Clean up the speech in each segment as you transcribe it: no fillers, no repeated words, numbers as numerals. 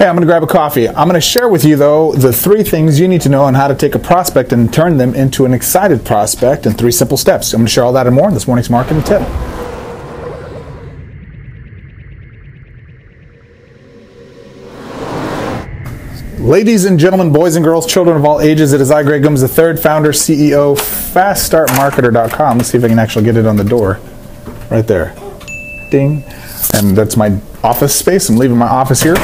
Hey, I'm going to grab a coffee. I'm going to share with you, though, the 3 things you need to know on how to take a prospect and turn them into an excited prospect in 3 simple steps. I'm going to share all that and more in this morning's marketing tip. Ladies and gentlemen, boys and girls, children of all ages, it is I, Greg Gumbs, the 3rd founder, CEO, FastStartMarketer.com. Let's see if I can actually get it on the door. Right there. Ding. And that's my office space. I'm leaving my office here.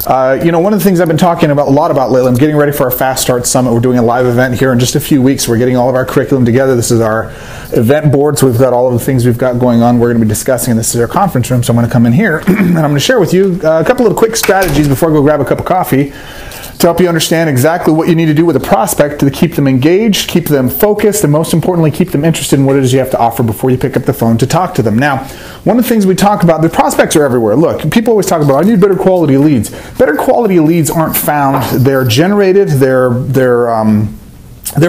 One of the things I've been talking a lot about lately, I'm getting ready for our Fast Start Summit. We're doing a live event here in just a few weeks. We're getting all of our curriculum together. This is our event board, so we've got all of the things we've got going on. We're going to be discussing, and this is our conference room, so I'm going to come in here, and I'm going to share with you a couple of quick strategies before I go grab a cup of coffee to help you understand exactly what you need to do with a prospect to keep them engaged, keep them focused, and most importantly, keep them interested in what it is you have to offer before you pick up the phone to talk to them. Now, one of the things we talk about, the prospects are everywhere. Look, people always talk about, I need better quality leads. Better quality leads aren't found. They're generated, they're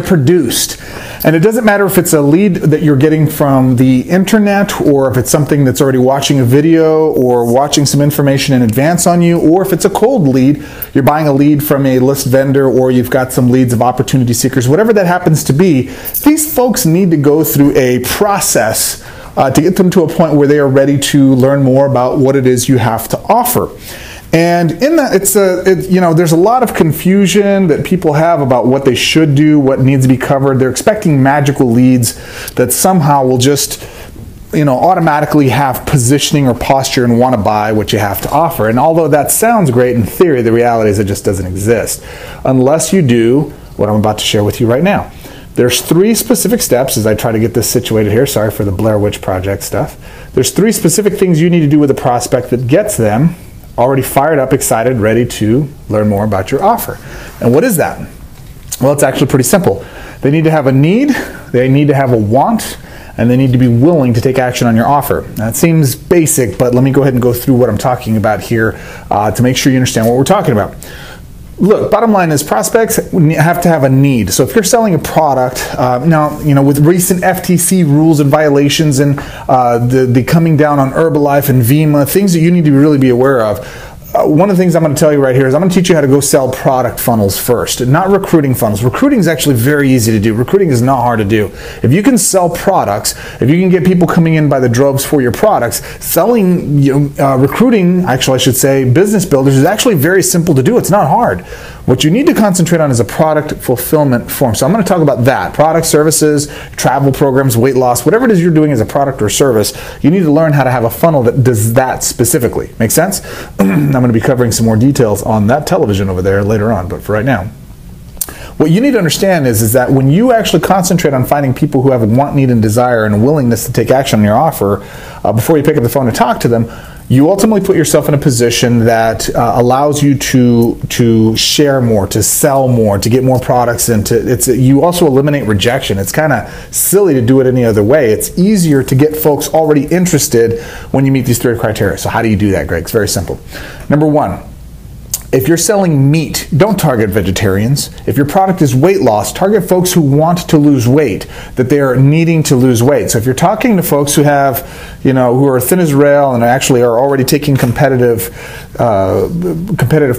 produced. And it doesn't matter if it's a lead that you're getting from the internet, or if it's something that's already watching a video or watching some information in advance on you, or if it's a cold lead, you're buying a lead from a list vendor, or you've got some leads of opportunity seekers, whatever that happens to be. These folks need to go through a process to get them to a point where they are ready to learn more about what it is you have to offer. And in that, there's a lot of confusion that people have about what they should do, what needs to be covered. They're expecting magical leads that somehow will just, automatically have positioning or posture and want to buy what you have to offer. And although that sounds great in theory, the reality is it just doesn't exist unless you do what I'm about to share with you right now. There's 3 specific steps as I try to get this situated here. Sorry for the Blair Witch Project stuff. There's 3 specific things you need to do with a prospect that gets them already fired up, excited, ready to learn more about your offer. And what is that? Well, it's actually pretty simple. They need to have a need, they need to have a want, and they need to be willing to take action on your offer. Now, it seems basic, but let me go ahead and go through what I'm talking about here to make sure you understand what we're talking about. Look, bottom line is prospects have to have a need. So if you're selling a product, with recent FTC rules and violations and the coming down on Herbalife and Vima, things that you need to really be aware of. One of the things I'm going to tell you right here is I'm going to teach you how to go sell product funnels first, not recruiting funnels. Recruiting is actually very easy to do. Recruiting is not hard to do. If you can sell products, if you can get people coming in by the droves for your products, selling, recruiting, actually I should say, business builders is actually very simple to do. It's not hard. What you need to concentrate on is a product fulfillment form. So I'm going to talk about that. Product, services, travel programs, weight loss, whatever it is you're doing as a product or service, you need to learn how to have a funnel that does that specifically. Make sense? I'm going to be covering some more details on that television over there later on, but for right now. What you need to understand is that when you actually concentrate on finding people who have a want, need, and desire and a willingness to take action on your offer before you pick up the phone to talk to them, you ultimately put yourself in a position that allows you to share more, to sell more, to get more products, and you also eliminate rejection. It's kind of silly to do it any other way. It's easier to get folks already interested when you meet these 3 criteria. So how do you do that, Greg? It's very simple. Number 1. If you're selling meat, don't target vegetarians. If your product is weight loss, target folks who want to lose weight, that they are needing to lose weight. So if you're talking to folks who have, who are thin as a rail and actually are already taking competitive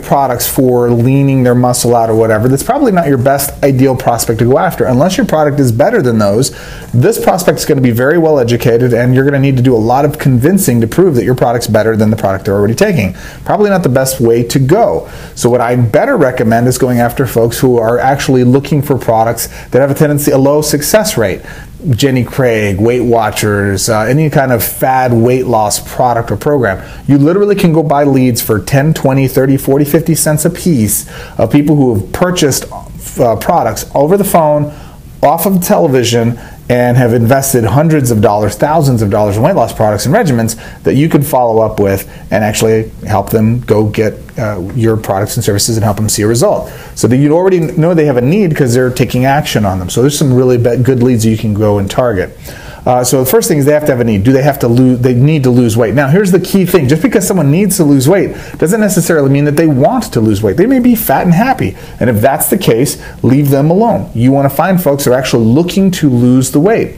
products for leaning their muscle out or whatever, that's probably not your best ideal prospect to go after. Unless your product is better than those, this prospect is going to be very well educated, and you're going to need to do a lot of convincing to prove that your product's better than the product they're already taking. Probably not the best way to go. So what I better recommend is going after folks who are actually looking for products that have a low success rate. Jenny Craig, Weight Watchers, any kind of fad weight loss product or program. You literally can go buy leads for 10, 20, 30, 40, 50 cents a piece of people who have purchased products over the phone, off of television, and have invested hundreds of dollars, thousands of dollars in weight loss products and regimens that you can follow up with and actually help them go get your products and services and help them see a result. So that you already know they have a need because they're taking action on them. So there's some really good leads that you can go and target. So the first thing is they have to have a need. Do they have to lose? They need to lose weight. Now here's the key thing. Just because someone needs to lose weight doesn't necessarily mean that they want to lose weight. They may be fat and happy. And if that's the case, leave them alone. You want to find folks who are actually looking to lose the weight.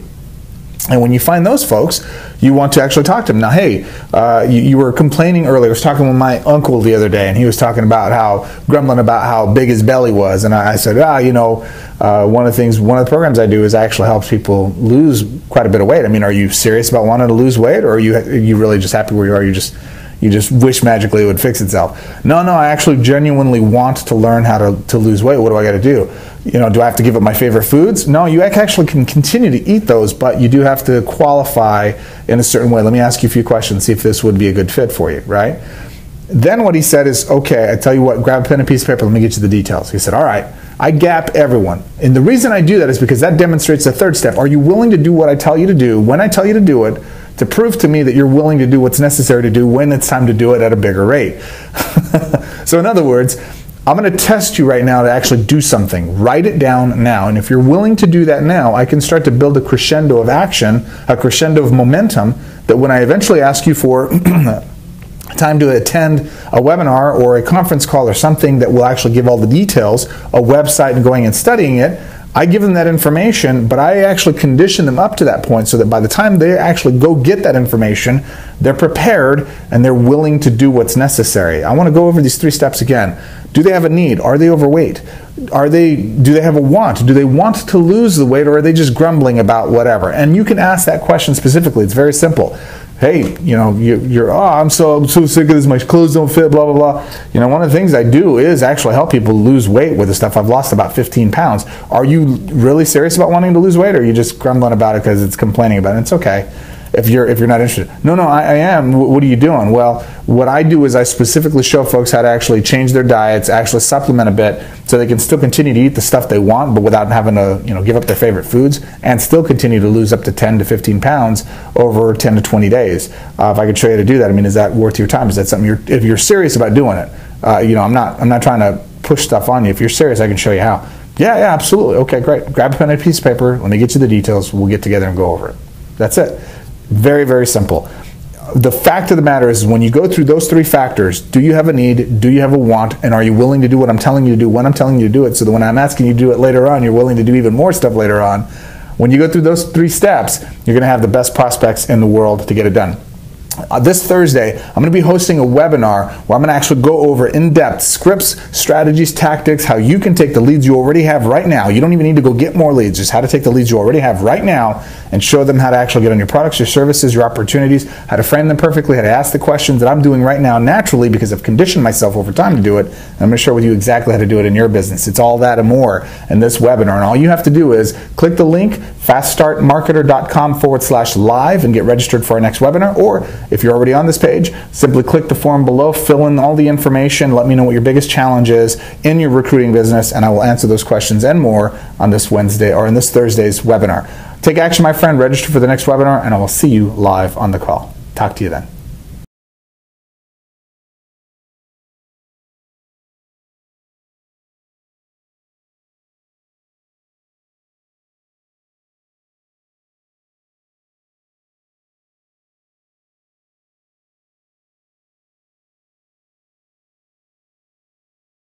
And when you find those folks, you want to actually talk to them. Now, hey, you were complaining earlier. I was talking with my uncle the other day, and he was talking about grumbling about how big his belly was. And I said, one of the programs I do is actually helps people lose quite a bit of weight. I mean, are you serious about wanting to lose weight, or are you really just happy where you are? You just wish magically it would fix itself. No, I actually genuinely want to learn how to lose weight. What do I got to do? Do I have to give up my favorite foods? No, you actually can continue to eat those, but you do have to qualify in a certain way. Let me ask you a few questions, see if this would be a good fit for you, right? Then what he said is, okay, I tell you what, grab a pen and piece of paper, let me get you the details. He said, all right, I gap everyone. And the reason I do that is because that demonstrates the third step. Are you willing to do what I tell you to do, when I tell you to do it, to prove to me that you're willing to do what's necessary to do when it's time to do it at a bigger rate? So in other words, I'm going to test you right now to actually do something. Write it down now. And if you're willing to do that now, I can start to build a crescendo of action, a crescendo of momentum, that when I eventually ask you for time to attend a webinar or a conference call or something that will actually give all the details, a website and going and studying it, I give them that information, but I actually condition them up to that point so that by the time they actually go get that information, they're prepared and they're willing to do what's necessary. I want to go over these 3 steps again. Do they have a need? Are they overweight? Do they have a want? Do they want to lose the weight, or are they just grumbling about whatever? And you can ask that question specifically. It's very simple. Hey, I'm so sick of this, my clothes don't fit, blah, blah, blah. One of the things I do is actually help people lose weight with this stuff. I've lost about 15 pounds. Are you really serious about wanting to lose weight, or are you just grumbling about it because it's complaining about it? It's okay if you're not interested. No, I am. What are you doing? Well, what I do is I specifically show folks how to actually change their diets, actually supplement a bit, so they can still continue to eat the stuff they want, but without having to give up their favorite foods, and still continue to lose up to 10 to 15 pounds over 10 to 20 days. If I could show you how to do that, I mean, is that worth your time? Is that something if you're serious about doing it? I'm not trying to push stuff on you. If you're serious, I can show you how. Yeah, absolutely. Okay, great. Grab a pen and a piece of paper. Let me get you the details. We'll get together and go over it. That's it. Very, very simple. The fact of the matter is, when you go through those 3 factors, do you have a need, do you have a want, and are you willing to do what I'm telling you to do when I'm telling you to do it, so that when I'm asking you to do it later on, you're willing to do even more stuff later on. When you go through those 3 steps, you're going to have the best prospects in the world to get it done. This Thursday, I'm going to be hosting a webinar where I'm going to actually go over in-depth scripts, strategies, tactics, how you can take the leads you already have right now. You don't even need to go get more leads, just how to take the leads you already have right now and show them how to actually get on your products, your services, your opportunities, how to frame them perfectly, how to ask the questions that I'm doing right now naturally because I've conditioned myself over time to do it. And I'm going to share with you exactly how to do it in your business. It's all that and more in this webinar. And all you have to do is click the link, faststartmarketer.com/live, and get registered for our next webinar. Or if you're already on this page, simply click the form below, fill in all the information, let me know what your biggest challenge is in your recruiting business, and I will answer those questions and more on this Wednesday or in this Thursday's webinar. Take action, my friend. Register for the next webinar, and I will see you live on the call. Talk to you then.